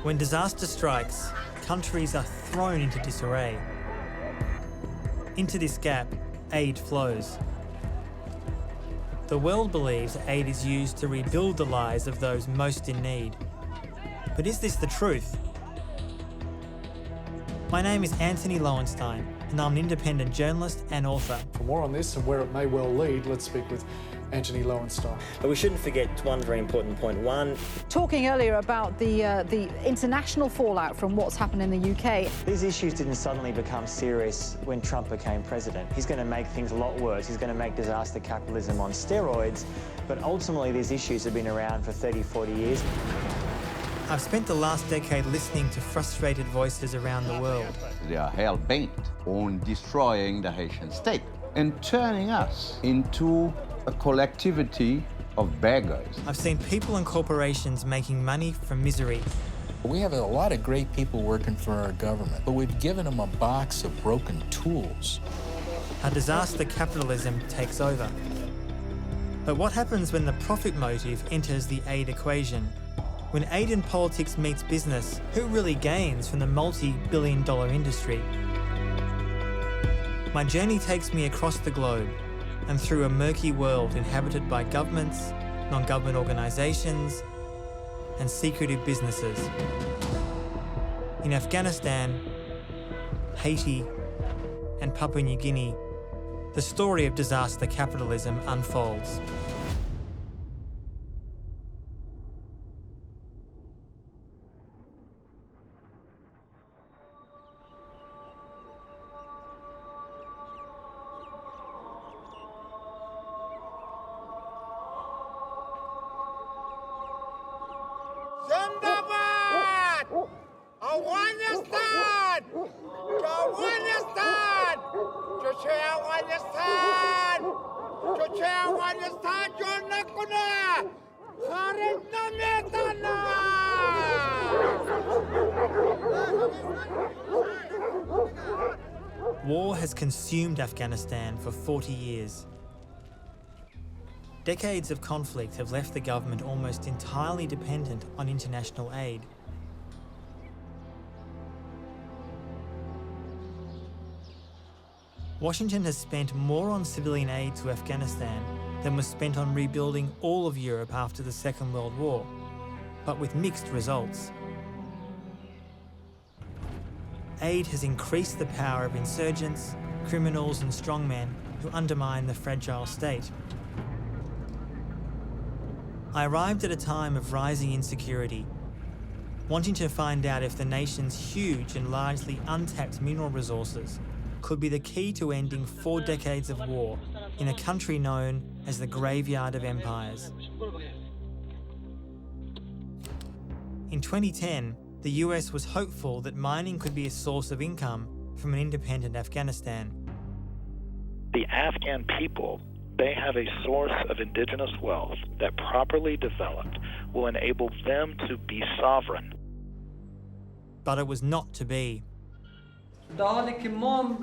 When disaster strikes, countries are thrown into disarray. Into this gap, aid flows. The world believes aid is used to rebuild the lives of those most in need. But is this the truth? My name is Antony Loewenstein, and I'm an independent journalist and author. For more on this and where it may well lead, let's speak with Antony Loewenstein. But we shouldn't forget one very important point. One, talking earlier about the international fallout from what's happened in the UK. These issues didn't suddenly become serious when Trump became president. He's going to make things a lot worse. He's going to make disaster capitalism on steroids. But ultimately, these issues have been around for 30, 40 years. I've spent the last decade listening to frustrated voices around the world. They are hell-bent on destroying the Haitian state and turning us into a collectivity of beggars. I've seen people and corporations making money from misery. We have a lot of great people working for our government, but we've given them a box of broken tools. How disaster capitalism takes over. But what happens when the profit motive enters the aid equation? When aid in politics meets business, who really gains from the multi-billion-dollar industry? My journey takes me across the globe and through a murky world inhabited by governments, non-government organisations, and secretive businesses. In Afghanistan, Haiti, and Papua New Guinea, the story of disaster capitalism unfolds. War has consumed Afghanistan for 40 years. Decades of conflict have left the government almost entirely dependent on international aid. Washington has spent more on civilian aid to Afghanistan than was spent on rebuilding all of Europe after the Second World War, but with mixed results. Aid has increased the power of insurgents, criminals and strongmen who undermine the fragile state. I arrived at a time of rising insecurity, wanting to find out if the nation's huge and largely untapped mineral resources could be the key to ending 4 decades of war in a country known as the graveyard of empires. In 2010, the US was hopeful that mining could be a source of income from an independent Afghanistan. The Afghan people, they have a source of indigenous wealth that, properly developed, will enable them to be sovereign. But it was not to be. در حالی که ما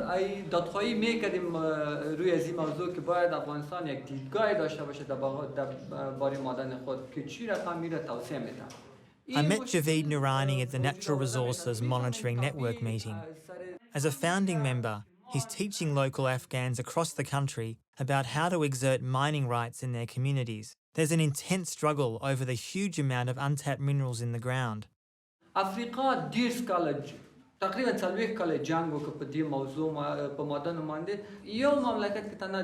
دادخواهی می‌کردیم روی از این موضوع که باید افغانستان یک دیدگاهی داشته باشه درباره معدن خود که چی رقم میره توسعه میدن. I met Javeed Noorani at the Natural Resources Monitoring Network meeting. As a founding member, he's teaching local Afghans across the country about how to exert mining rights in their communities. There's an intense struggle over the huge amount of untapped minerals in the ground. افریقا تقریبا 40 کال جنگ وکړ په دې موضوع په معدن باندې یو مملکت کې تنه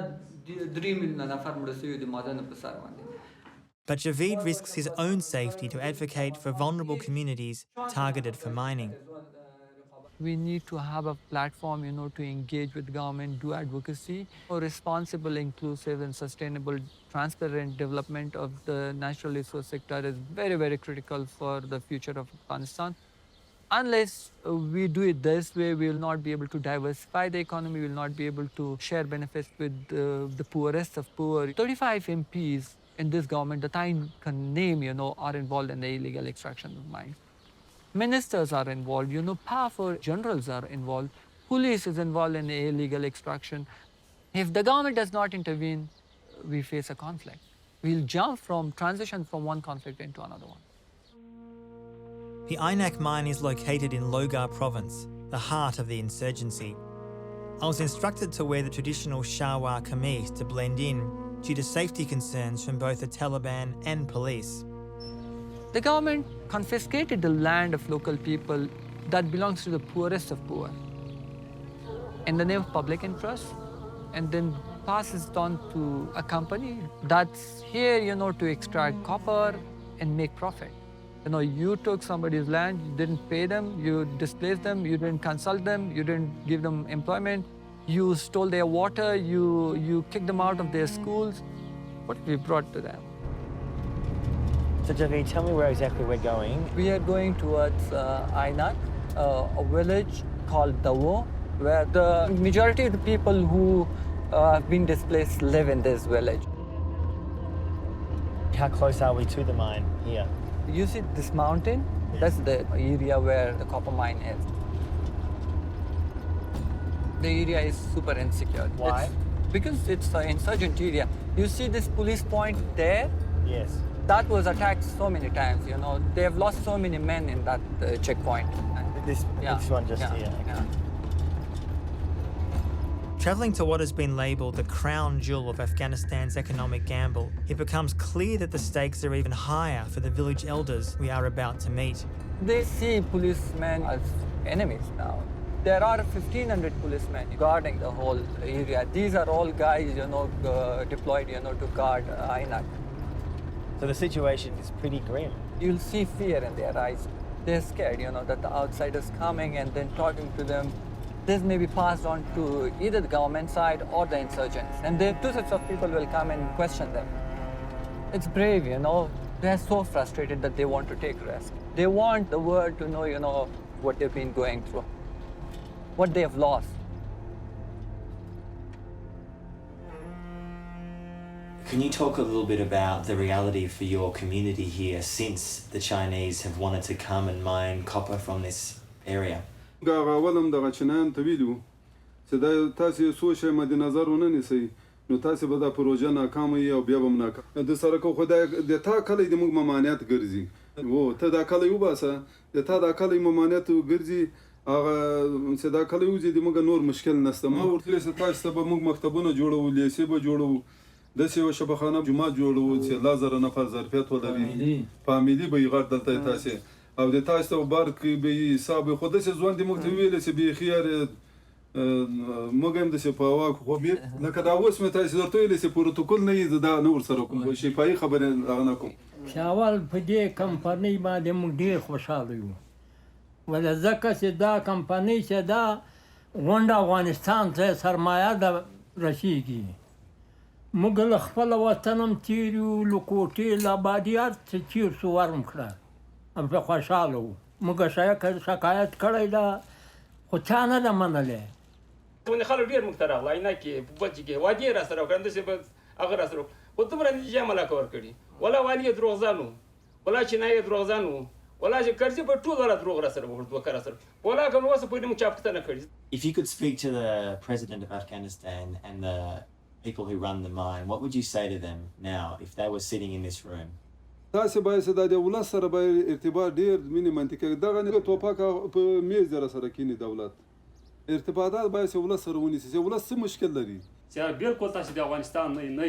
3 میلیون نفر مړه شوي د معدن په سر باندې. But Javeed risks his own safety to advocate for vulnerable communities targeted for mining. We need to have a platform, to engage with government, do advocacy. For responsible, inclusive, and sustainable, transparent development of the natural resource sector is very, very critical for the future of Afghanistan. Unless we do it this way, we will not be able to diversify the economy, we will not be able to share benefits with the poorest of poor. 35 MPs in this government that I can name, are involved in the illegal extraction of mines. Ministers are involved, powerful generals are involved, police is involved in the illegal extraction. If the government does not intervene, we face a conflict. We'll transition from one conflict into another one. The Ainak mine is located in Logar province, the heart of the insurgency. I was instructed to wear the traditional shalwar kameez to blend in due to safety concerns from both the Taliban and police. The government confiscated the land of local people that belongs to the poorest of poor in the name of public interest, and then passes it on to a company that's here, to extract copper and make profit. You took somebody's land, you didn't pay them, you displaced them, you didn't consult them, you didn't give them employment, you stole their water, you kicked them out of their schools. What we brought to them? So Javi, tell me where exactly we're going. We are going towards Ainak, a village called Dawo, where the majority of the people who have been displaced live in this village. How close are we to the mine here? You see this mountain? That's the area where the copper mine is. The area is super insecure. Why? Because it's an insurgent area. You see this police point there? Yes. That was attacked so many times, They have lost so many men in that checkpoint. This one just here. Yeah. Travelling to what has been labelled the crown jewel of Afghanistan's economic gamble, it becomes clear that the stakes are even higher for the village elders we are about to meet. They see policemen as enemies now. There are 1,500 policemen guarding the whole area. These are all guys, deployed, to guard Ainak. So the situation is pretty grim. You'll see fear in their eyes. They're scared, that the outsider's coming and then talking to them. This may be passed on to either the government side or the insurgents. And the two sets of people will come and question them. It's brave, They're so frustrated that they want to take risk. They want the world to know, what they've been going through, what they have lost. Can you talk a little bit about the reality for your community here since the Chinese have wanted to come and mine copper from this area? اولم دغه چنان ته ویلو چې دا تاسو سوچ مد نظر ونه نیسئ نو تاسو به دا پروژه ناکامه او بیا به ناکام د سره کو خدای د تا کله د موږ ممانعت ګرځي وو ته دا کله یو باسه د تا دا کله ممانعت ګرځي هغه چې دا کله یو د موږ نور مشکل نشته ما ورته چې تاسو به موږ مکتبونه جوړو لیسې به جوړو د سیو شبخانه جمعه جوړو چې لازر نفر ظرفیت ولري فامیلی به یې غړ دلته تاسو او د تاسو بار کې به حساب خود څه ځوان د موږ ته ویل چې به خيار موږ هم د سپاوا خو به لکه دا اوس مې تاسو درته ویل چې پروتوکول نه یې دا نور سره کوم شي پای خبره نه کوم شاول په دې کمپنۍ باندې موږ ډیر خوشاله یو ولې ځکه چې دا کمپنۍ چې دا غونډه افغانستان ته سرمایه ده رسیږي موږ له خپل وطن هم تیرو لکوټې لابادیات څه چیر سو ورم کړه په خوشاله وو موږ شکایت کړی ده خو چا نه ده منلی ونې خلک ډېر موږ ته راغله عینکې په بچ کې وعدې را سره وکړه همداسې به هغه را سره خو دومره نتیجه ملاکه ورکړي ولا والي یې دروغجن و ولا چینایي یې دروغجن و ولا چې کرزي په ټول والا دروغ را سره وکړ دوکه را سره ولا که نو اوسه پورې موږ چا پوښتنه نه کړې. If you could speak to the president of Afghanistan and the people who run the mine, what would you say to them now if they were sitting in this room? تاسو باید د دولت سره به ارتباط ډیر مینه منطقه دغه نه توپاک په میز در سره کینی دولت ارتباطات باید ولس سره ونیسي ولس څه مشکل لري چې بالکل تاسو د افغانستان نه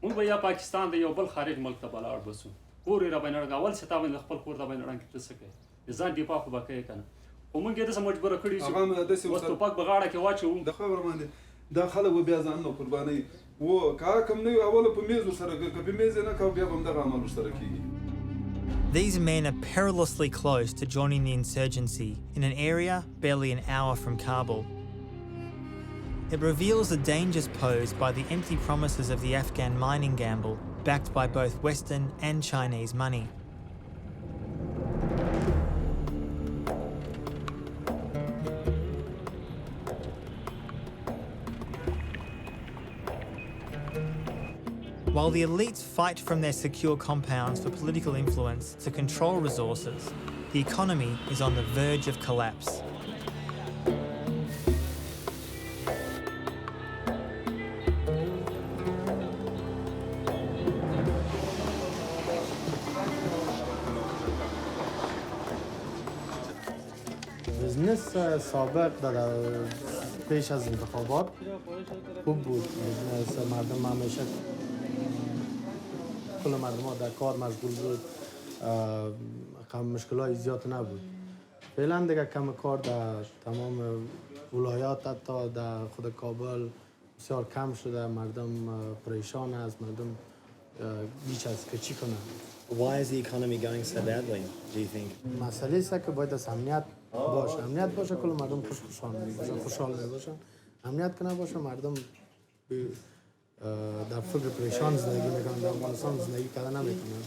موږ به یا پاکستان د یو بل خارج ملک ته بلاړ بسو پورې را باندې اول څه تا باندې خپل کور ته باندې رانګ څه کوي ځان دی په خو بکې کنه او موږ یې د سم مجبور کړی چې هغه د څه توپاک بغاړه کې واچو د خبر باندې دا خلک بیا ځان نو قرباني و کا کوم نه اول په میز سره په میز نه کا بیا هم دغه عمل سره کیږي. These men are perilously close to joining the insurgency in an area barely an hour from Kabul. It reveals the dangers posed by the empty promises of the Afghan mining gamble, backed by both Western and Chinese money. While the elites fight from their secure compounds for political influence to control resources, the economy is on the verge of collapse. رئیس سابق در پیش از انتخابات خوب بود. مردم همیشه کل مردم ها در کار مشغول بود، مشکلات زیاد نبود. فعلا دیگه کم کار در تمام ولایات، حتی در خود کابل بسیار کم شده. مردم پریشان است، مردم بیش از که چی کنند. Why is the economy going so badly, do you think? مسئله است که باید از امنیت باشه. امنیت باشه کل مردم خوشحال باشن. امنیت که نباشه مردم در فکر پریشان زندگی میکنن. در افغانستان زندگی کردن نمیکنن.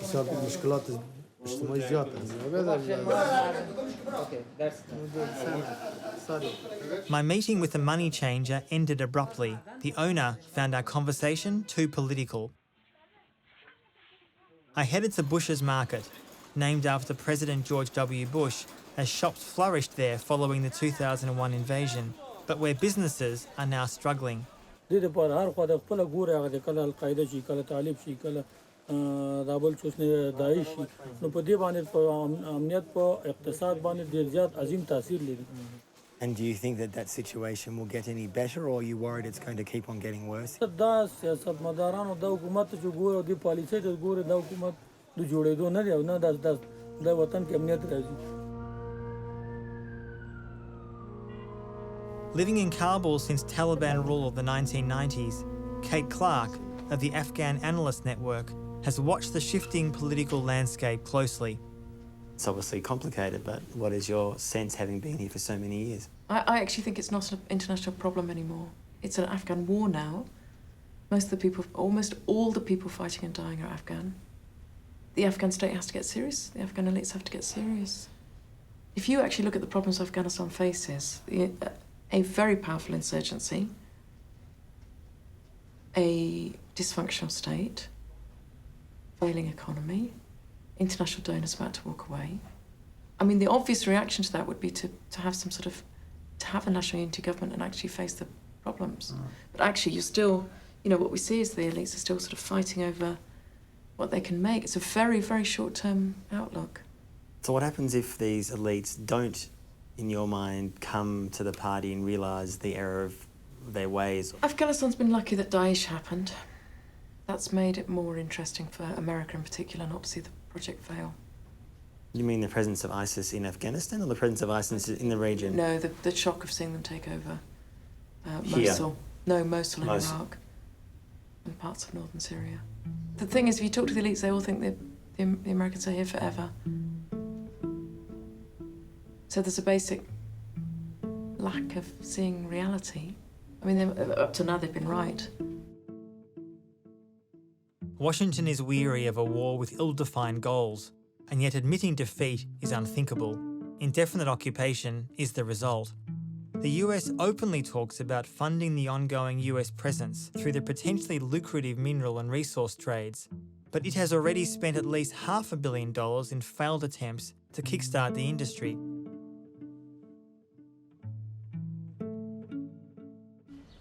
بسیار مشکلات اجتماعی زیاد است. My meeting with the money changer ended abruptly. The owner found our conversation too political. I headed to Bush's Market, named after President George W. Bush, as shops flourished there following the 2001 invasion, but where businesses are now struggling. And do you think that that situation will get any better, or are you worried it's going to keep on getting worse? Living in Kabul since Taliban rule of the 1990s, Kate Clark of the Afghan Analyst Network has watched the shifting political landscape closely. It's obviously complicated, but what is your sense having been here for so many years? I actually think it's not an international problem anymore. It's an Afghan war now. Almost all the people fighting and dying are Afghan. The Afghan state has to get serious. The Afghan elites have to get serious. If you actually look at the problems Afghanistan faces, a very powerful insurgency, a dysfunctional state, failing economy, international donors about to walk away. I mean, the obvious reaction to that would be to have some sort of, to have a national unity government and actually face the problems. But actually, you're still, what we see is the elites are still sort of fighting over what they can make. It's a very, very short-term outlook. So what happens if these elites don't, in your mind, come to the party and realise the error of their ways? Afghanistan's been lucky that Daesh happened. That's made it more interesting for America in particular not to see the project fail. You mean the presence of ISIS in Afghanistan or the presence of ISIS in the region? No, the shock of seeing them take over Here? Mosul. No, Mosul in Iraq and parts of northern Syria. The thing is, if you talk to the elites, they all think the Americans are here forever. So there's a basic lack of seeing reality. I mean, up to now they've been right. Washington is weary of a war with ill-defined goals, and yet admitting defeat is unthinkable. Indefinite occupation is the result. The US openly talks about funding the ongoing US presence through the potentially lucrative mineral and resource trades, but it has already spent at least $500 million in failed attempts to kickstart the industry.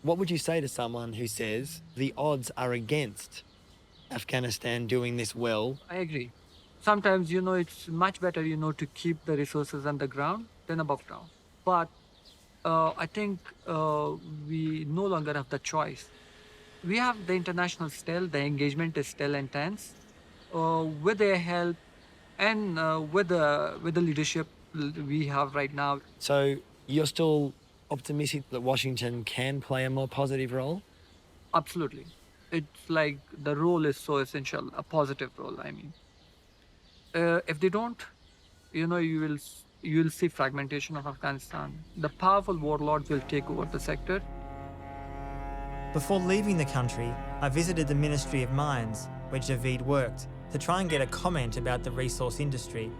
What would you say to someone who says the odds are against Afghanistan doing this well? I agree. Sometimes, it's much better, to keep the resources underground than above ground. But I think we no longer have the choice. We have the international still, the engagement is still intense. With their help and with the leadership we have right now. So you're still optimistic that Washington can play a more positive role? Absolutely. It's like the role is so essential, a positive role, I mean. If they don't, you will see fragmentation of Afghanistan. The powerful warlords will take over the sector. Before leaving the country, I visited the Ministry of Mines, where Javeed worked, to try and get a comment about the resource industry.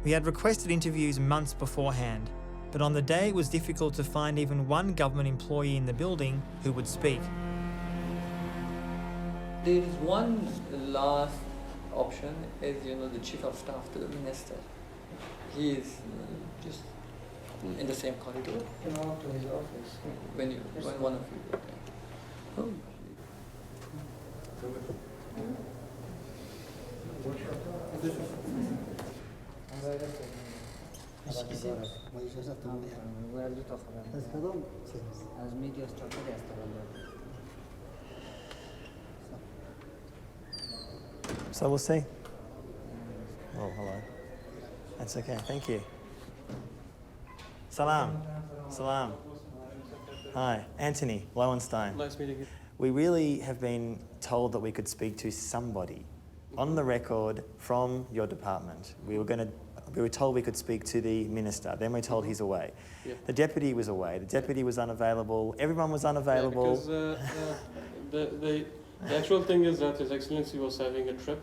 We had requested interviews months beforehand, but on the day it was difficult to find even one government employee in the building who would speak. There is one last option, is the chief of staff to the minister. He is just in the same corridor. Come out to his office when one of you go there. Oh. So we'll see. Oh, hello. That's okay, thank you. Salam. Salam. Hi, Antony Loewenstein. Nice meeting you. We really have been told that we could speak to somebody on the record from your department. We were told we could speak to the minister. Then we're told he's away. Yeah. The deputy was away. The deputy was unavailable. Everyone was unavailable. Yeah, because the actual thing is that His Excellency was having a trip,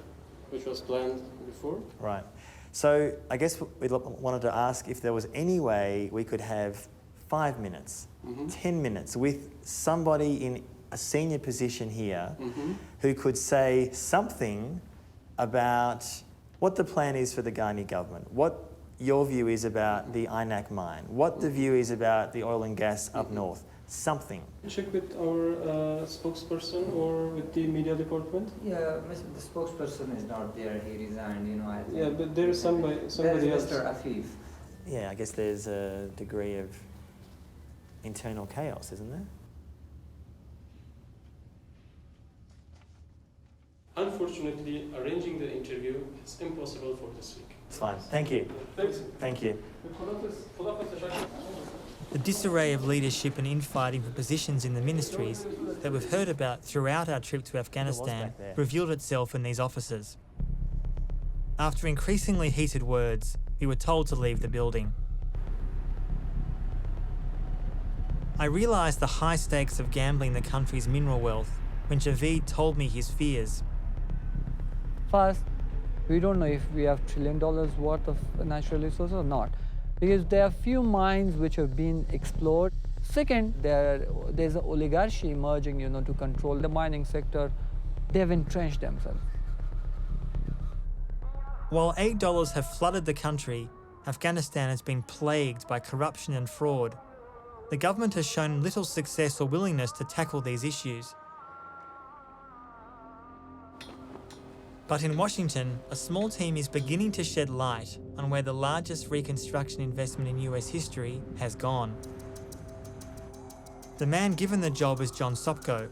which was planned before. Right. So I guess we wanted to ask if there was any way we could have 5 minutes, 10 minutes with somebody in a senior position here who could say something about what the plan is for the Guinea government, what your view is about the INAC mine, what the view is about the oil and gas up north, something. Check with our spokesperson or with the media department? Yeah, the spokesperson is not there, he resigned, I think. Yeah, but there is somebody else. Mr. Afif. Yeah, I guess there's a degree of internal chaos, isn't there? Unfortunately, arranging the interview is impossible for this week. It's fine. Thank you. Thanks. Thank you. The disarray of leadership and infighting for positions in the ministries that we've heard about throughout our trip to Afghanistan revealed itself in these offices. After increasingly heated words, we were told to leave the building. I realised the high stakes of gambling the country's mineral wealth when Javeed told me his fears. First, we don't know if we have $1 trillion worth of natural resources or not, because there are few mines which have been explored. Second, there's an oligarchy emerging, to control the mining sector. They've entrenched themselves. While $8 have flooded the country, Afghanistan has been plagued by corruption and fraud. The government has shown little success or willingness to tackle these issues. But in Washington, a small team is beginning to shed light on where the largest reconstruction investment in US history has gone. The man given the job is John Sopko.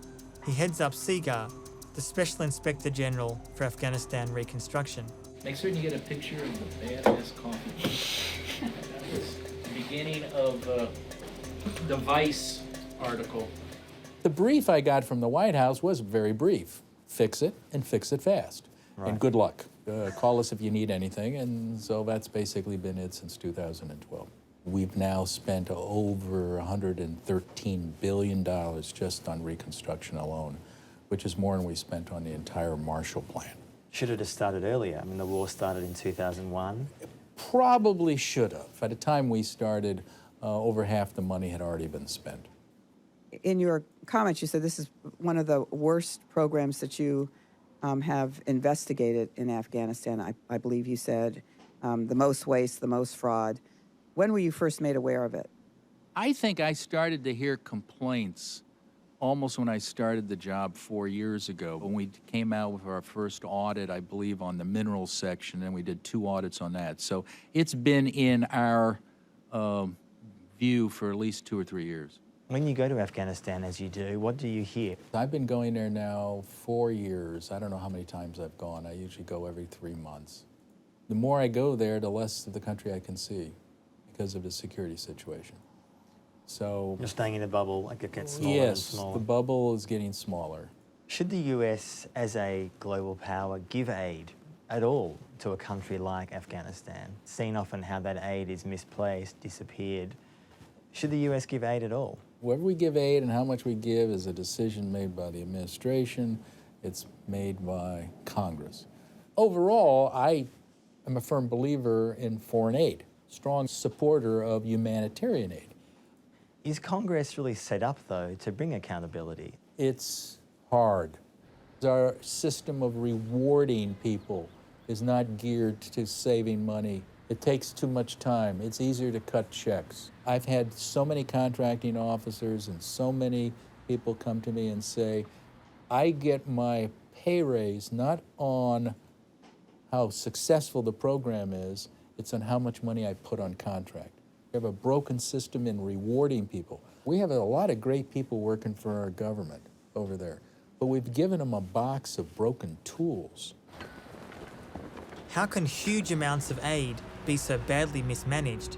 He heads up SIGAR, the Special Inspector General for Afghanistan Reconstruction. Make certain you get a picture of the badass coffee. That was the beginning of the Vice article. The brief I got from the White House was very brief. Fix it and fix it fast. Right. And good luck. Call us if you need anything. And so that's basically been it since 2012. We've now spent over $113 billion just on reconstruction alone, which is more than we spent on the entire Marshall Plan. Should it have started earlier? I mean, the war started in 2001. Probably should have. At the time we started, over half the money had already been spent. In your comments, you said this is one of the worst programs that you have investigated in Afghanistan. I believe you said the most waste, the most fraud. When were you first made aware of it? I think I started to hear complaints almost when I started the job 4 years ago. When we came out with our first audit, I believe, on the minerals section, and we did 2 audits on that. So it's been in our view for at least 2 or 3 years. When you go to Afghanistan, as you do, what do you hear? I've been going there now 4 years. I don't know how many times I've gone. I usually go every 3 months. The more I go there, the less of the country I can see because of the security situation. So you're staying in a bubble, like it gets smaller and smaller. Yes, the bubble is getting smaller. Should the US, as a global power, give aid at all to a country like Afghanistan? Seen often how that aid is misplaced, disappeared. Should the US give aid at all? Whether we give aid and how much we give is a decision made by the administration. It's made by Congress. Overall, I am a firm believer in foreign aid, strong supporter of humanitarian aid. Is Congress really set up, though, to bring accountability? It's hard. Our system of rewarding people is not geared to saving money. It takes too much time. It's easier to cut checks. I've had so many contracting officers and so many people come to me and say, I get my pay raise not on how successful the program is It's on how much money I put on contract. We have a broken system in rewarding people. We have a lot of great people working for our government over there, but we've given them a box of broken tools. How can huge amounts of aid be so badly mismanaged?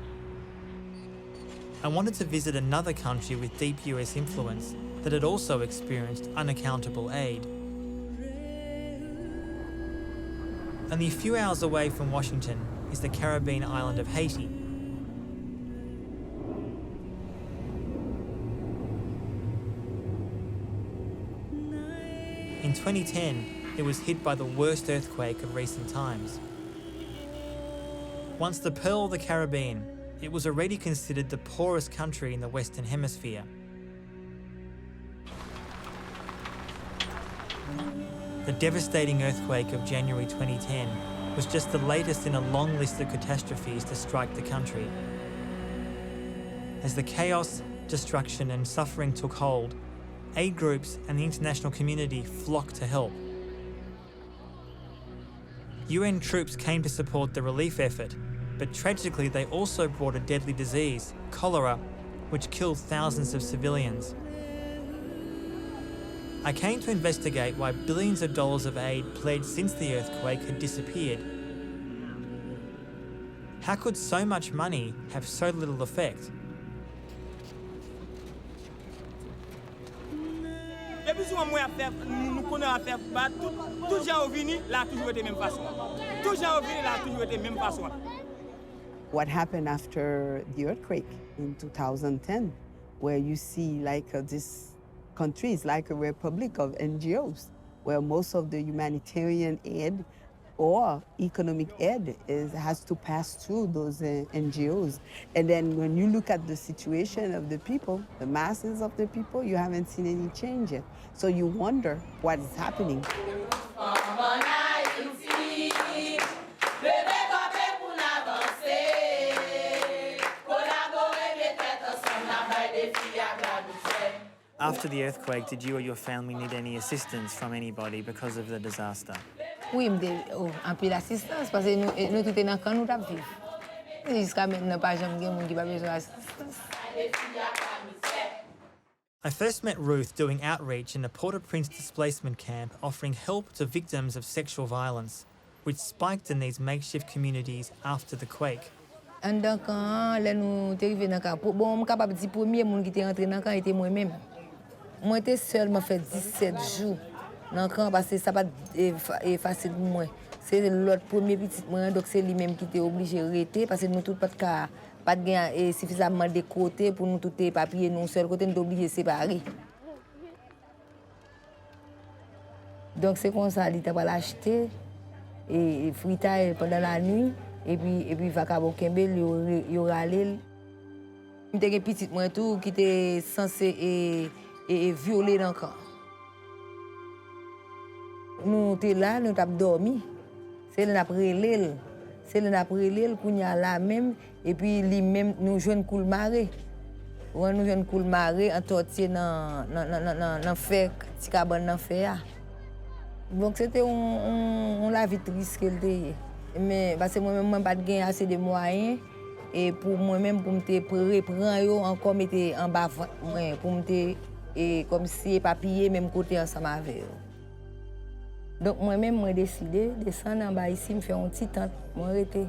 I wanted to visit another country with deep US influence that had also experienced unaccountable aid. Only a few hours away from Washington is the Caribbean island of Haiti. In 2010, it was hit by the worst earthquake of recent times. Once the Pearl of the Caribbean, it was already considered the poorest country in the Western Hemisphere. The devastating earthquake of January 2010 was just the latest in a long list of catastrophes to strike the country. As the chaos, destruction and suffering took hold, aid groups and the international community flocked to help. UN troops came to support the relief effort, but tragically they also brought a deadly disease, cholera, which killed thousands of civilians. I came to investigate why billions of dollars of aid pledged since the earthquake had disappeared. How could so much money have so little effect? What happened after the earthquake in 2010, where you see like this country is like a republic of NGOs, where most of the humanitarian aid or economic aid has to pass through those NGOs. And then when you look at the situation of the people, the masses of the people, you haven't seen any change yet. So you wonder what is happening. After the earthquake, did you or your family need any assistance from anybody because of the disaster? Oui, un peu d'assistance parce que nous tout est dans camp nous t'a vivre. Jusqu'à maintenant pas jamais gen moun qui pas besoin d'assistance. I first met Ruth doing outreach in a Port-au-Prince displacement camp offering help to victims of sexual violence, which spiked in these makeshift communities after the quake. En dans camp, là nous t'es arrivé dans camp. Bon, on capable dire premier monde qui était rentré dans camp était moi-même. Moi j'étais seule, m'a fait 17 jours dans camp parce que ça pas facile pour moi. C'est l'autre premier petit moi donc c'est lui-même qui était obligé de rester parce que nous tout pas gain suffisamment de côté pour nous tout les papiers nous seul côté nous obligé séparer. Donc c'est comme ça il t'a pas l'acheter et fritage pendant la nuit et puis vacabo kembel yo râler. M'était petit moi tout qui était censé et violé dans le camp. Nous étions là, nous avons dormi. C'est le après-l'île. C'est le après-l'île qu'on y a là même. Et puis, lui-même, nous jouons une coule marée. Nous jouons une coule marée, en tortillé dans le fer, petit cabane dans le fer. Donc, c'était la vie triste qu'elle était. Mais parce que moi-même, je n'ai pas assez de moyens. Et pour moi-même, pour me reprendre, encore mettre en bas, pour me et comme si papier même côté ensemble avec eux. Donc moi-même j'ai décidé de descendre en bas ici me faire une petite tente moi arrêter.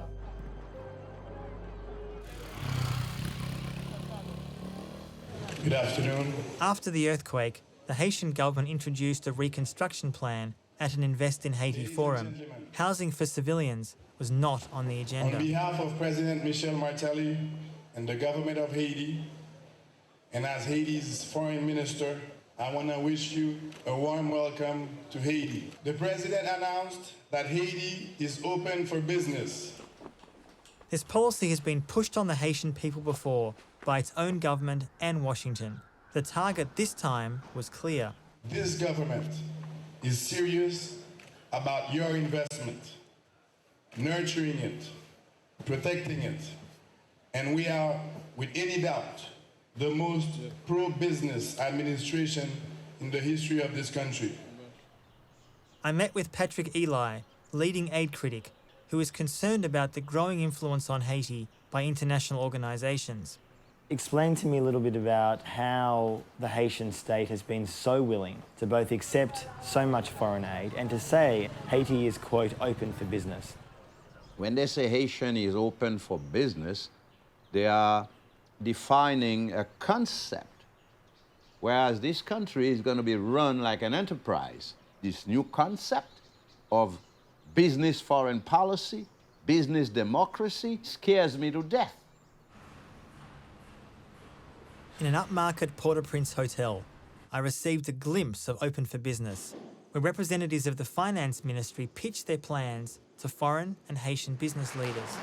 Good afternoon. After the earthquake, the Haitian government introduced a reconstruction plan at an Invest in Haiti forum. Housing for civilians was not on the agenda. On behalf of President Michel Martelly and the government of Haiti, and as Haiti's foreign minister, I want to wish you a warm welcome to Haiti. The president announced that Haiti is open for business. This policy has been pushed on the Haitian people before by its own government and Washington. The target this time was clear. This government is serious about your investment, nurturing it, protecting it, and we are, with any doubt, the most pro-business administration in the history of this country. I met with Patrick Eli, leading aid critic, who is concerned about the growing influence on Haiti by international organisations. Explain to me a little bit about how the Haitian state has been so willing to both accept so much foreign aid and to say Haiti is, quote, open for business. When they say Haitian is open for business, they are defining a concept, whereas this country is going to be run like an enterprise. This new concept of business foreign policy, business democracy, scares me to death. In an upmarket Port-au-Prince hotel, I received a glimpse of Open for Business, where representatives of the Finance Ministry pitched their plans to foreign and Haitian business leaders.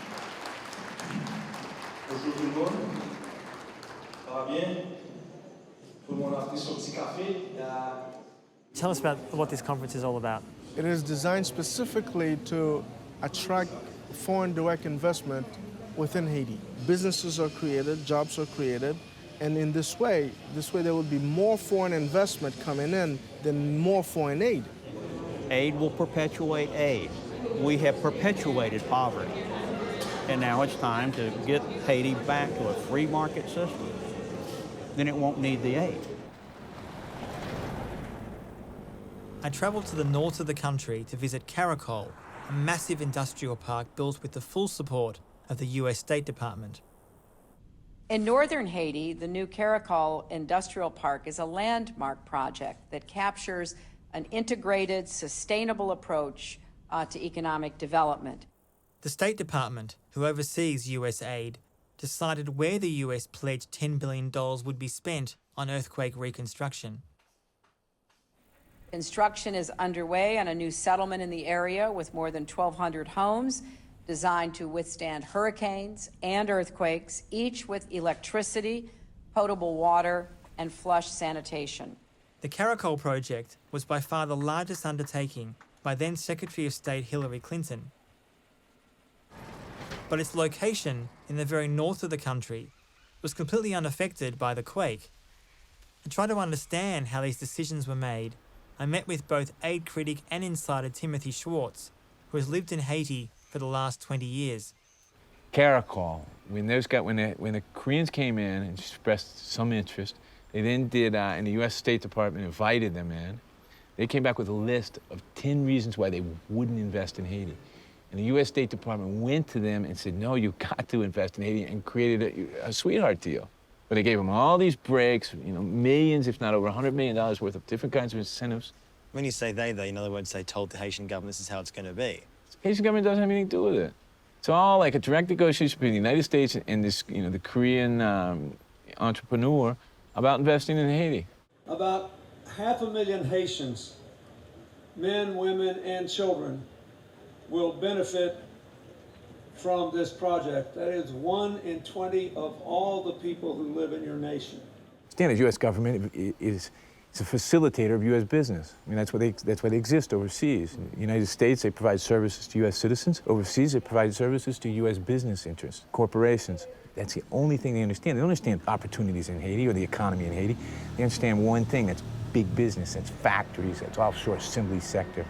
Bonjour tout le monde. Ça va bien? Tout le monde a pris son petit café? Tell us about what this conference is all about. It is designed specifically to attract foreign direct investment within Haiti. Businesses are created, jobs are created, and in this way there will be more foreign investment coming in than more foreign aid. Aid will perpetuate aid. We have perpetuated poverty. And now it's time to get Haiti back to a free market system. Then it won't need the aid. I travelled to the north of the country to visit Caracol, a massive industrial park built with the full support of the US State Department. In northern Haiti, the new Caracol Industrial Park is a landmark project that captures an integrated, sustainable approach to economic development. The State Department, who oversees US aid, decided where the US pledged $10 billion would be spent on earthquake reconstruction. Construction is underway on a new settlement in the area with more than 1,200 homes designed to withstand hurricanes and earthquakes, each with electricity, potable water, and flush sanitation. The Caracol project was by far the largest undertaking by then Secretary of State Hillary Clinton. But its location in the very north of the country was completely unaffected by the quake. To try to understand how these decisions were made, I met with both aid critic and insider Timothy Schwartz, who has lived in Haiti for the last 20 years. Caracol, when the Koreans came in and expressed some interest, they then did, and the US State Department invited them in, they came back with a list of 10 reasons why they wouldn't invest in Haiti. And the US State Department went to them and said, no, you've got to invest in Haiti, and created a sweetheart deal. But they gave them all these breaks, millions, if not over $100 million worth of different kinds of incentives. When you say they, though, in other words, they told the Haitian government this is how it's going to be. The Haitian government doesn't have anything to do with it. It's all like a direct negotiation between the United States and this, the Korean entrepreneur about investing in Haiti. About 500,000 Haitians, men, women, and children, will benefit from this project. That is 1 in 20 of all the people who live in your nation. The U.S. government is a facilitator of U.S. business. I mean, that's why they exist overseas. In the United States, they provide services to U.S. citizens. Overseas, they provide services to U.S. business interests, corporations. That's the only thing they understand. They don't understand opportunities in Haiti or the economy in Haiti. They understand one thing, that's big business, that's factories, that's offshore assembly sector.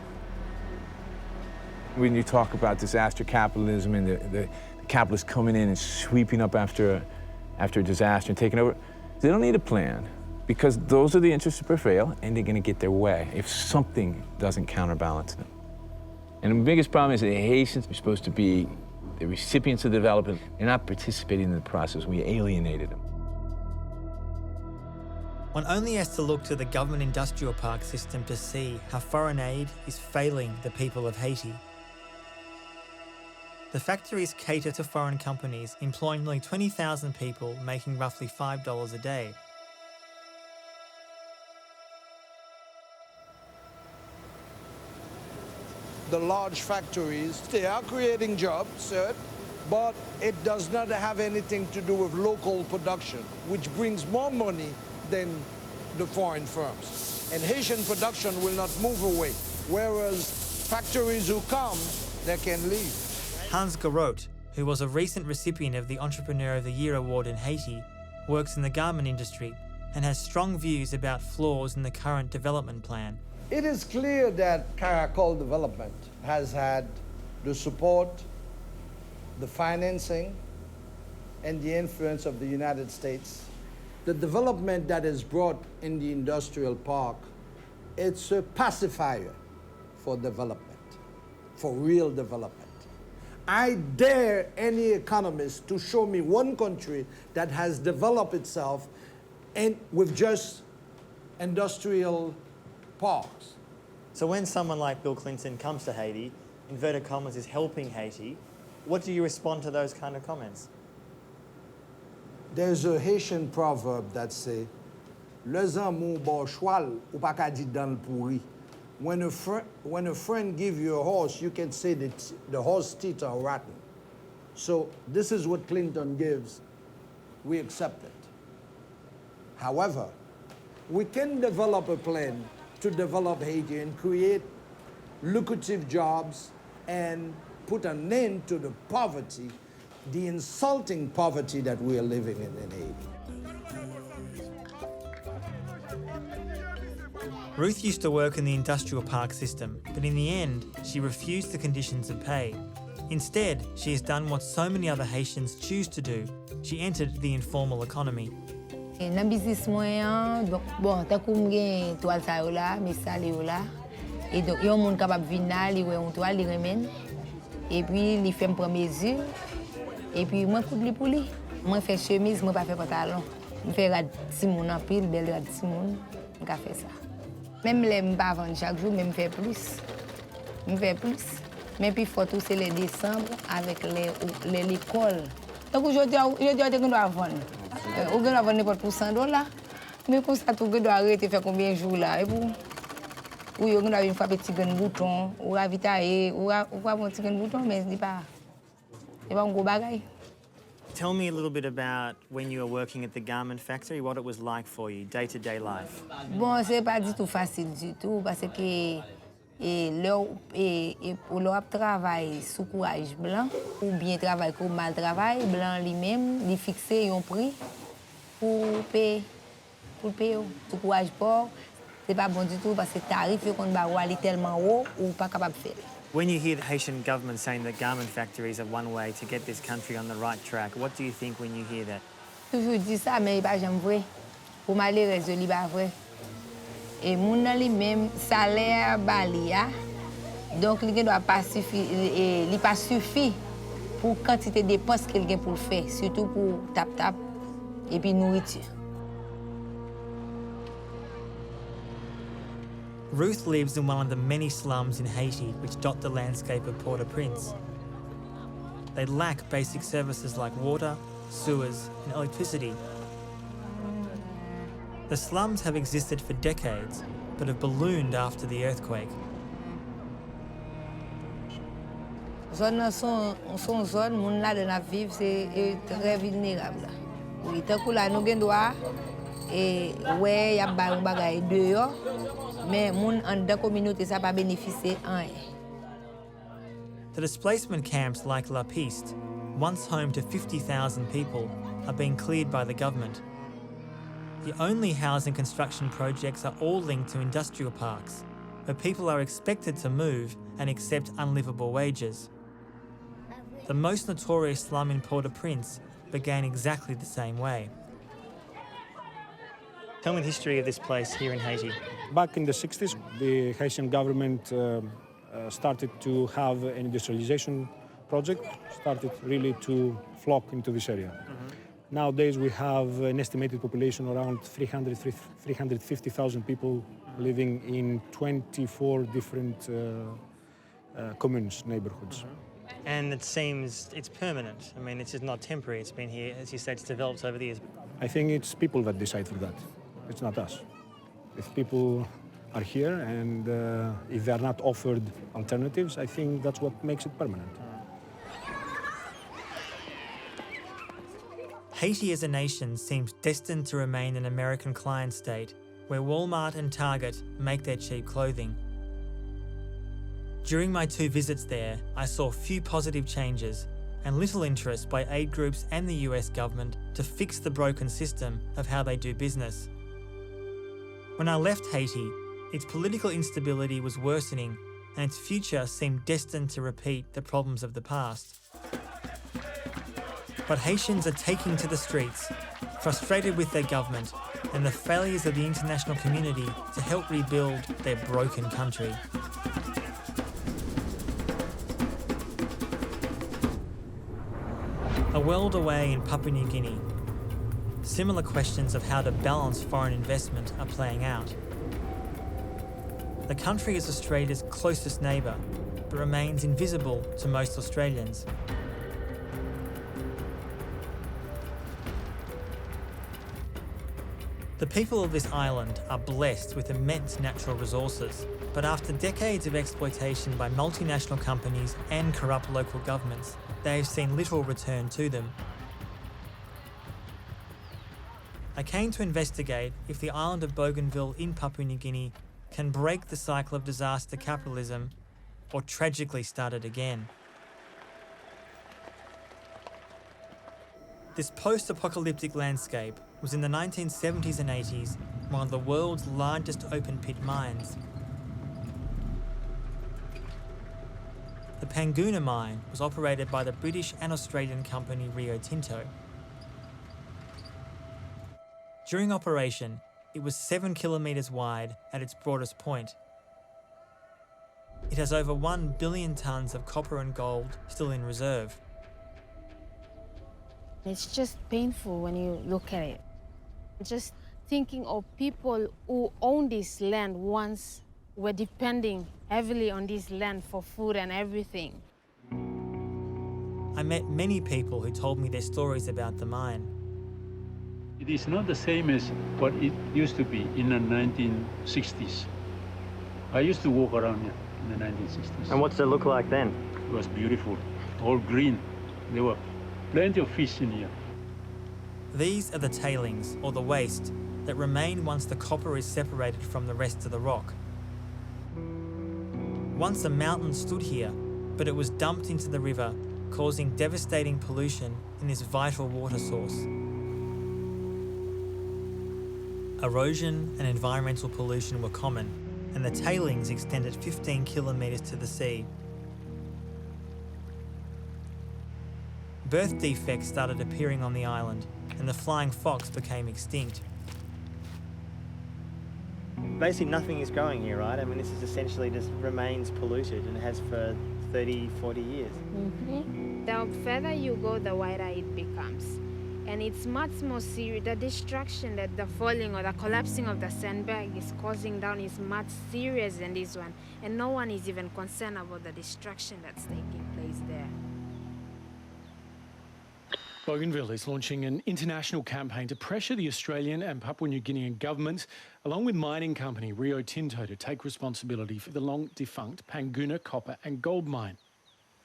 When you talk about disaster capitalism and the capitalists coming in and sweeping up after a disaster and taking over, they don't need a plan, because those are the interests that prevail, and they're going to get their way if something doesn't counterbalance them. And the biggest problem is that the Haitians are supposed to be the recipients of development. They're not participating in the process. We alienated them. One only has to look to the government industrial park system to see how foreign aid is failing the people of Haiti. The factories cater to foreign companies, employing nearly 20,000 people, making roughly $5 a day. The large factories, they are creating jobs, but it does not have anything to do with local production, which brings more money than the foreign firms. And Haitian production will not move away, whereas factories who come, they can leave. Hans Garot, who was a recent recipient of the Entrepreneur of the Year award in Haiti, works in the garment industry and has strong views about flaws in the current development plan. It is clear that Caracol development has had the support, the financing, and the influence of the United States. The development that is brought in the industrial park, it's a pacifier for development, for real development. I dare any economist to show me one country that has developed itself with just industrial parks. So when someone like Bill Clinton comes to Haiti, inverted commas, is helping Haiti, what do you respond to those kind of comments? There's a Haitian proverb that says, "Le zan bon choual ou pa ka di dan pourri." When a friend gives you a horse, you can say that the horse teeth are rotten. So this is what Clinton gives. We accept it. However, we can develop a plan to develop Haiti and create lucrative jobs and put an end to the poverty, the insulting poverty that we are living in Haiti. Ruth used to work in the industrial park system, but in the end, she refused the conditions of pay. Instead, she has done what so many other Haitians choose to do. She entered the informal economy. Nan business mwen, bon, takou mwen gen toal sa yo la, mesal yo la. Et donc, yon moun kapab vin la, li wè yon toal, li remen. Et puis, li fè m'pren mesure. Et puis, mwen koute li pou li. Mwen fè chemise, mwen pa fè pantalon. Mwen fè rad timoun an pil, bel rad timoun. Mwen ka fè sa. Même les m'pas vendre chaque jour, mais me fait plus. Me fait plus. Mais puis faut tout c'est les décembre avec l'école. Donc aujourd'hui on doit vendre. On doit vendre n'importe pour $100. Mais pour ça tout on doit arrêter faire combien de jours là et pour ou on doit une fois petit gain bouton ou ravitailler ou quoi mon petit gain bouton mais c'est pas un gros bagage. Tell me a little bit about when you were working at the garment factory, what it was like for you, day-to-day life. Bon, c'est pas du tout facile du tout parce que leur travail sous courage blanc ou bien travail comme mal travail blanc lui-même, il fixé un prix pour payer sous courage port, c'est pas bon du tout parce que tarif qu'on va aller tellement haut ou pas capable de faire. When you hear the Haitian government saying that garment factories are one way to get this country on the right track, what do you think when you hear that? Toujours dit ça, mais il pas jamais vrai. Pour m'aller résolu pas vrai. Et mon nan li même salaire balia, donc il doit pas suffire, il pas suffit pour quantité de dépenses qu'il gagne pour le faire, surtout pour tap et puis nourriture. Ruth lives in one of the many slums in Haiti which dot the landscape of Port-au-Prince. They lack basic services like water, sewers, and electricity. The slums have existed for decades, but have ballooned after the earthquake. Zone son zone, moun la de na vivre, c'est très vulnérable. Oui, tant que là nous gen droit et ouais, y a ba un bagay dehors. Mais moun en de communauté ça pas bénéficier en. The displacement camps like La Piste, once home to 50,000 people, are being cleared by the government. The only housing construction projects are all linked to industrial parks, where people are expected to move and accept unlivable wages. The most notorious slum in Port-au-Prince began exactly the same way. Tell me the history of this place here in Haiti. Back in the 60s, the Haitian government started to have an industrialization project, started really to flock into this area. Nowadays, we have an estimated population around 350,000 people living in 24 different communes, neighborhoods. And it seems it's permanent. I mean, it's just not temporary. It's been here, as you said, it's developed over the years. I think it's people that decide for that. It's not us. If people are here and if they are not offered alternatives, I think that's what makes it permanent. Haiti as a nation seems destined to remain an American client state, where Walmart and Target make their cheap clothing. During my 2 visits there, I saw few positive changes and little interest by aid groups and the US government to fix the broken system of how they do business. When I left Haiti, its political instability was worsening and its future seemed destined to repeat the problems of the past. But Haitians are taking to the streets, frustrated with their government and the failures of the international community to help rebuild their broken country. A world away in Papua New Guinea, similar questions of how to balance foreign investment are playing out. The country is Australia's closest neighbour, but remains invisible to most Australians. The people of this island are blessed with immense natural resources, but after decades of exploitation by multinational companies and corrupt local governments, they have seen little return to them. I came to investigate if the island of Bougainville in Papua New Guinea can break the cycle of disaster capitalism or tragically start it again. This post-apocalyptic landscape was in the 1970s and 80s one of the world's largest open-pit mines. The Panguna mine was operated by the British and Australian company Rio Tinto. During operation, it was 7 kilometres wide at its broadest point. It has over 1 billion tonnes of copper and gold still in reserve. It's just painful when you look at it. Just thinking of people who own this land once were depending heavily on this land for food and everything. I met many people who told me their stories about the mine. It is not the same as what it used to be in the 1960s. I used to walk around here in the 1960s. And what's it look like then? It was beautiful, all green. There were plenty of fish in here. These are the tailings, or the waste, that remain once the copper is separated from the rest of the rock. Once a mountain stood here, but it was dumped into the river, causing devastating pollution in this vital water source. Erosion and environmental pollution were common, and the tailings extended 15 kilometres to the sea. Birth defects started appearing on the island, and the flying fox became extinct. Basically nothing is growing here, right? I mean, this is essentially just remains polluted and has for 30, 40 years. Mm-hmm. The further you go, the wider it becomes. And it's much more serious. The destruction that the falling or the collapsing of the sandbag is causing down is much serious than this one. And no one is even concerned about the destruction that's taking place there. Bougainville is launching an international campaign to pressure the Australian and Papua New Guinean governments, along with mining company Rio Tinto, to take responsibility for the long-defunct Panguna copper and gold mine.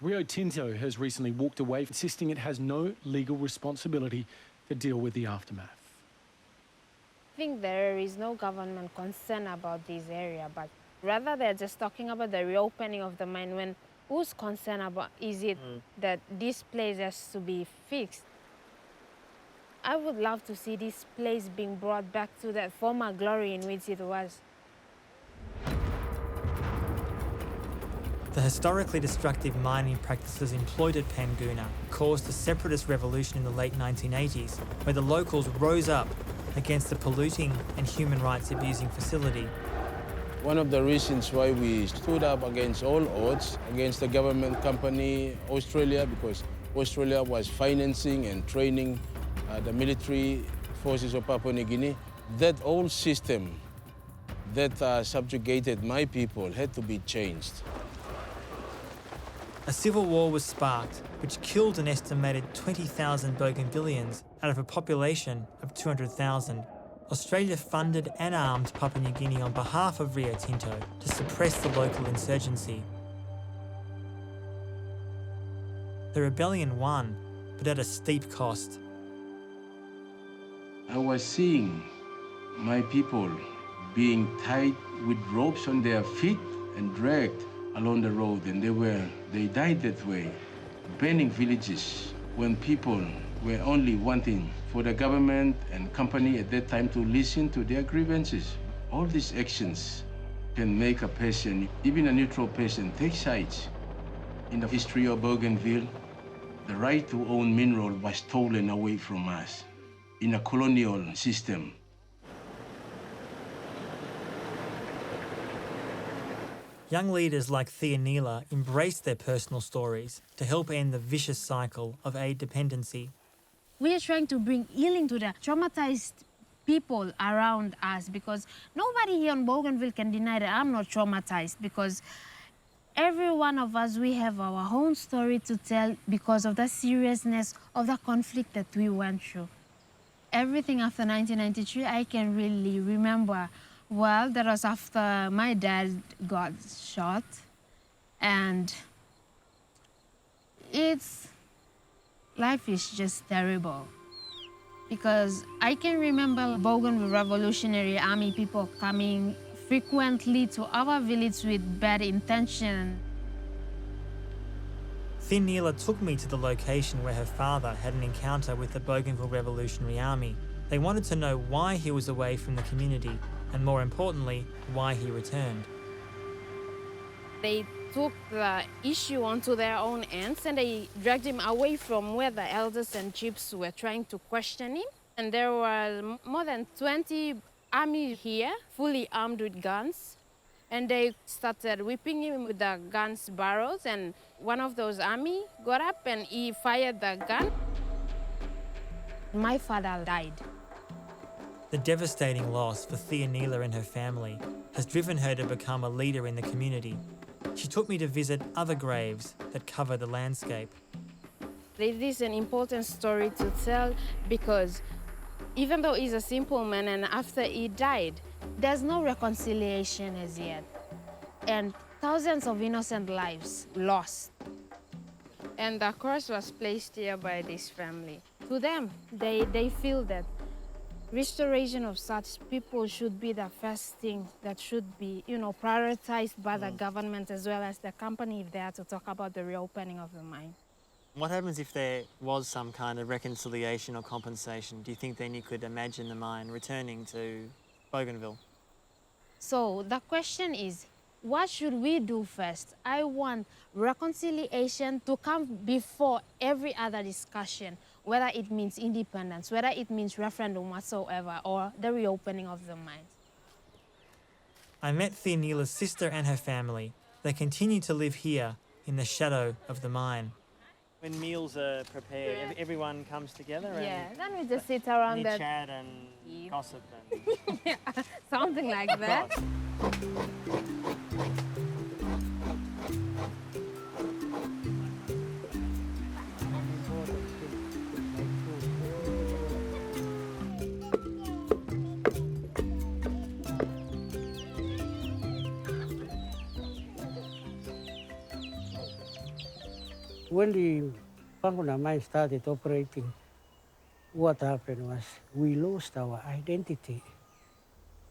Rio Tinto has recently walked away, insisting it has no legal responsibility to deal with the aftermath. I think there is no government concern about this area, but rather they're just talking about the reopening of the mine when who's concerned about is it that this place has to be fixed? I would love to see this place being brought back to that former glory in which it was. The historically destructive mining practices employed at Panguna caused a separatist revolution in the late 1980s, where the locals rose up against the polluting and human rights abusing facility. One of the reasons why we stood up against all odds, against the government company Australia, because Australia was financing and training the military forces of Papua New Guinea, that old system that subjugated my people had to be changed. A civil war was sparked, which killed an estimated 20,000 Bougainvilleans out of a population of 200,000. Australia funded and armed Papua New Guinea on behalf of Rio Tinto to suppress the local insurgency. The rebellion won, but at a steep cost. I was seeing my people being tied with ropes on their feet and dragged along the road, and they died that way, burning villages when people were only wanting for the government and company at that time to listen to their grievances. All these actions can make a person, even a neutral person, take sides. In the history of Bougainville, the right to own mineral was stolen away from us in a colonial system. Young leaders like Thor Neureiter embrace their personal stories to help end the vicious cycle of aid dependency. We are trying to bring healing to the traumatized people around us, because nobody here in Bougainville can deny that I'm not traumatized, because every one of us, we have our own story to tell because of the seriousness of the conflict that we went through. Everything after 1993, I can really remember. Well, that was after my dad got shot, and life is just terrible. Because I can remember Bougainville Revolutionary Army people coming frequently to our village with bad intention. Thor Neureiter took me to the location where her father had an encounter with the Bougainville Revolutionary Army. They wanted to know why he was away from the community, and more importantly, why he returned. They took the issue onto their own hands and they dragged him away from where the elders and chiefs were trying to question him. And there were more than 20 army here, fully armed with guns. And they started whipping him with the guns barrels, and one of those army got up and he fired the gun. My father died. The devastating loss for Thor Neureiter and her family has driven her to become a leader in the community. She took me to visit other graves that cover the landscape. It is an important story to tell, because even though he's a simple man and after he died, there's no reconciliation as yet. And thousands of innocent lives lost. And the curse was placed here by this family. To them, they feel that restoration of such people should be the first thing that should be, prioritized by the government as well as the company if they are to talk about the reopening of the mine. What happens if there was some kind of reconciliation or compensation? Do you think then you could imagine the mine returning to Bougainville? So the question is, what should we do first? I want reconciliation to come before every other discussion, whether it means independence, whether it means referendum whatsoever, or the reopening of the mines. I met Thor Neureiter's sister and her family. They continue to live here in the shadow of the mine. When meals are prepared, everyone comes together and then we just sit around and chat and gossip and yeah, something like that. When the Papua mine started operating, what happened was we lost our identity.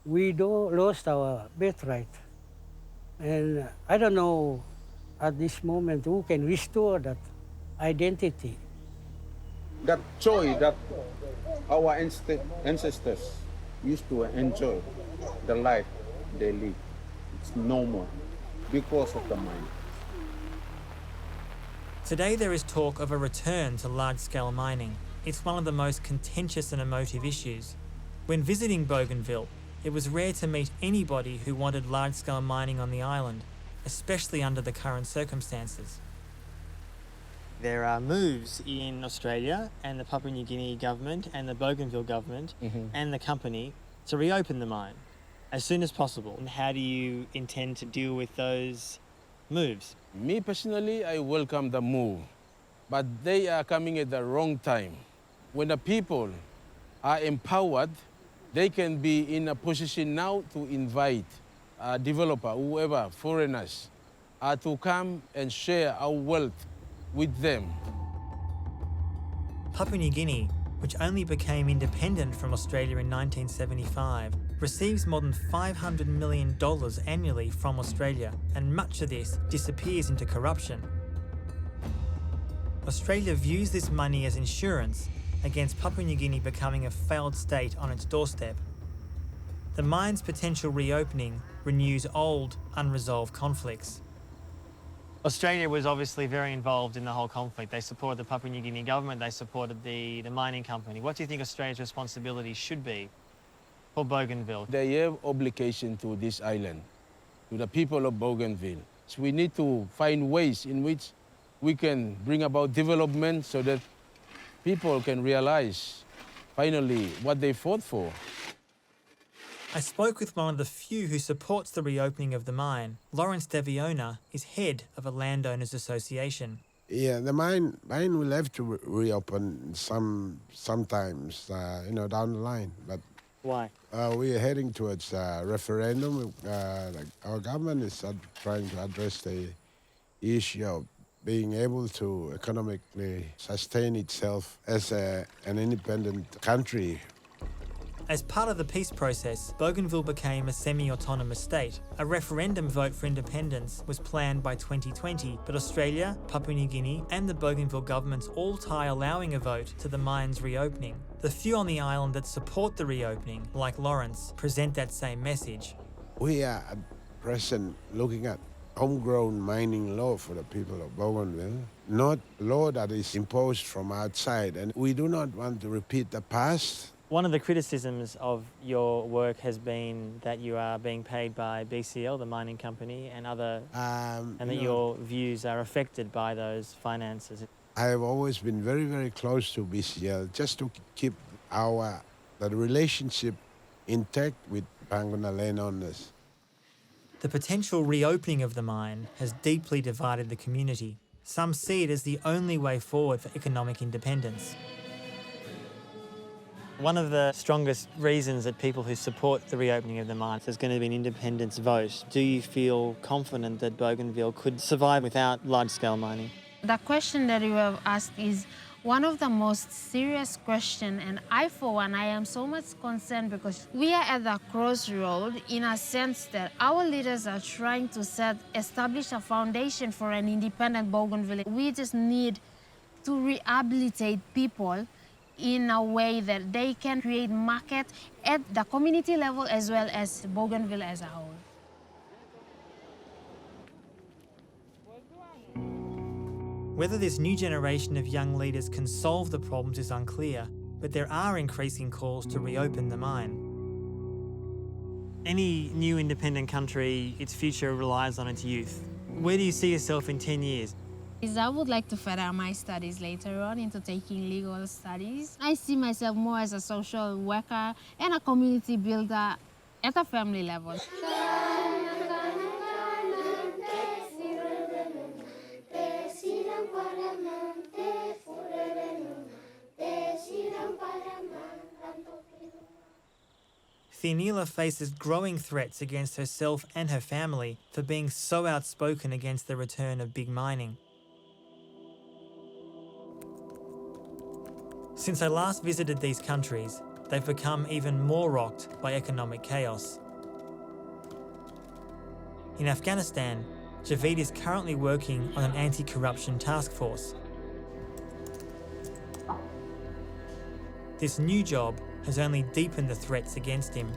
We lost our birthright. And I don't know at this moment who can restore that identity. That joy that our ancestors used to enjoy, the life they live, it's no more because of the mine. Today there is talk of a return to large-scale mining. It's one of the most contentious and emotive issues. When visiting Bougainville, it was rare to meet anybody who wanted large-scale mining on the island, especially under the current circumstances. There are moves in Australia and the Papua New Guinea government and the Bougainville government and the company to reopen the mine as soon as possible. And how do you intend to deal with those moves? Me personally, I welcome the move, but they are coming at the wrong time. When the people are empowered, they can be in a position now to invite a developer, whoever, foreigners, to come and share our wealth with them. Papua New Guinea, which only became independent from Australia in 1975, receives more than $500 million annually from Australia, and much of this disappears into corruption. Australia views this money as insurance against Papua New Guinea becoming a failed state on its doorstep. the mine's potential reopening renews old, unresolved conflicts. Australia was obviously very involved in the whole conflict. They supported the Papua New Guinea government, they supported the mining company. What do you think Australia's responsibility should be for Bougainville? They have obligation to this island, to the people of Bougainville. So we need to find ways in which we can bring about development so that people can realize finally what they fought for. I spoke with one of the few who supports the reopening of the mine. Lawrence Deviona is head of a landowners association. Yeah, the mine will have to reopen sometimes, down the line. But why? We are heading towards a referendum. Our government is trying to address the issue of being able to economically sustain itself as an independent country. As part of the peace process, Bougainville became a semi-autonomous state. A referendum vote for independence was planned by 2020, but Australia, Papua New Guinea and the Bougainville governments all tie allowing a vote to the mine's reopening. The few on the island that support the reopening, like Lawrence, present that same message. We are at present looking at homegrown mining law for the people of Bougainville, not law that is imposed from outside, and we do not want to repeat the past. One of the criticisms of your work has been that you are being paid by BCL, the mining company, and your views are affected by those finances. I have always been very, very close to BCL, just to keep the relationship intact with Panguna landowners. The potential reopening of the mine has deeply divided the community. Some see it as the only way forward for economic independence. One of the strongest reasons that people who support the reopening of the mine, there's going to be an independence vote. Do you feel confident that Bougainville could survive without large-scale mining? The question that you have asked is one of the most serious questions, and I, for one, I am so much concerned because we are at the crossroad in a sense that our leaders are trying to establish a foundation for an independent Bougainville. We just need to rehabilitate people in a way that they can create market at the community level as well as Bougainville as a whole. Whether this new generation of young leaders can solve the problems is unclear, but there are increasing calls to reopen the mine. Any new independent country, its future relies on its youth. Where do you see yourself in 10 years? I would like to further my studies later on into taking legal studies. I see myself more as a social worker and a community builder at a family level. Theonila faces growing threats against herself and her family for being so outspoken against the return of big mining. Since I last visited these countries, they've become even more rocked by economic chaos. In Afghanistan, Javid is currently working on an anti-corruption task force. This new job has only deepened the threats against him.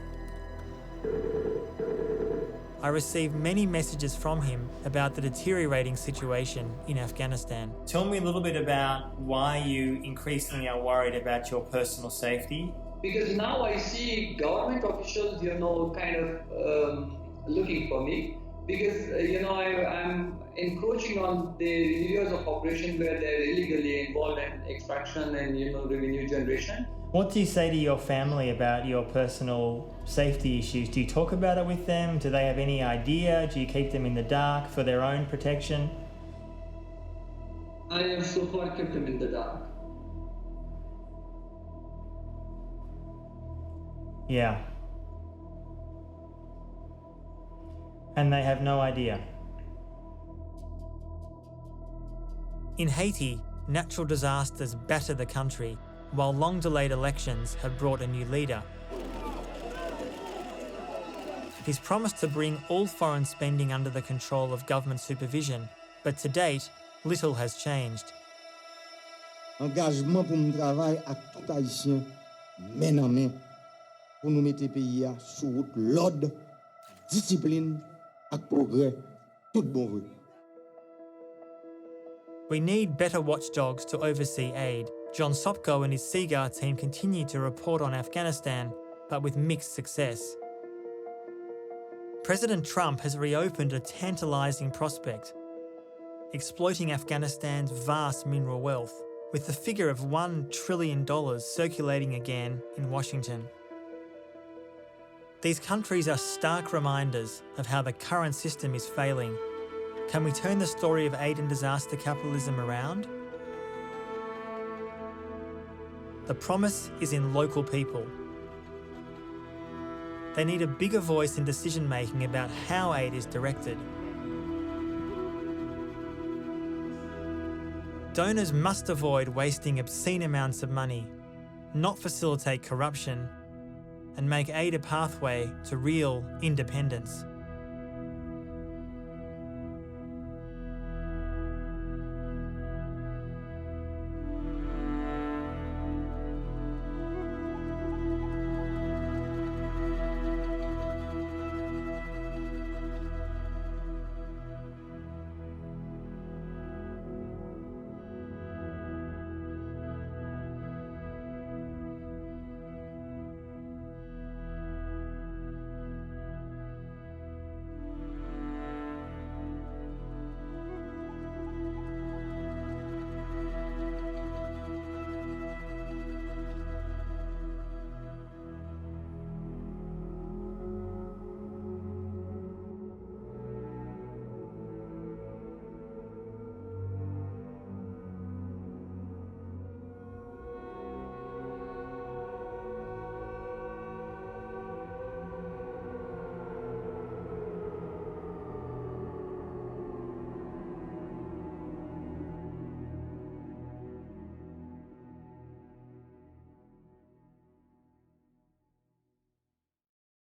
I received many messages from him about the deteriorating situation in Afghanistan. Tell me a little bit about why you increasingly are worried about your personal safety. Because now I see government officials, kind of looking for me. Because, I'm encroaching on the areas of operation where they're illegally involved in extraction and, revenue generation. What do you say to your family about your personal safety issues? Do you talk about it with them? Do they have any idea? Do you keep them in the dark for their own protection? I have so far kept them in the dark. Yeah. And they have no idea. In Haiti, natural disasters batter the country, while long-delayed elections have brought a new leader. He's promised to bring all foreign spending under the control of government supervision, but to date, little has changed. Engagement pour mon travail à tout haïtien, main en main. pour nous mettre pays sur route l'ordre, discipline et progrès tout bon vrai. We need better watchdogs to oversee aid. John Sopko and his Seaguar team continue to report on Afghanistan, but with mixed success. President Trump has reopened a tantalising prospect, exploiting Afghanistan's vast mineral wealth, with the figure of $1 trillion circulating again in Washington. These countries are stark reminders of how the current system is failing. Can we turn the story of aid and disaster capitalism around? The promise is in local people. They need a bigger voice in decision-making about how aid is directed. Donors must avoid wasting obscene amounts of money, not facilitate corruption, and make aid a pathway to real independence.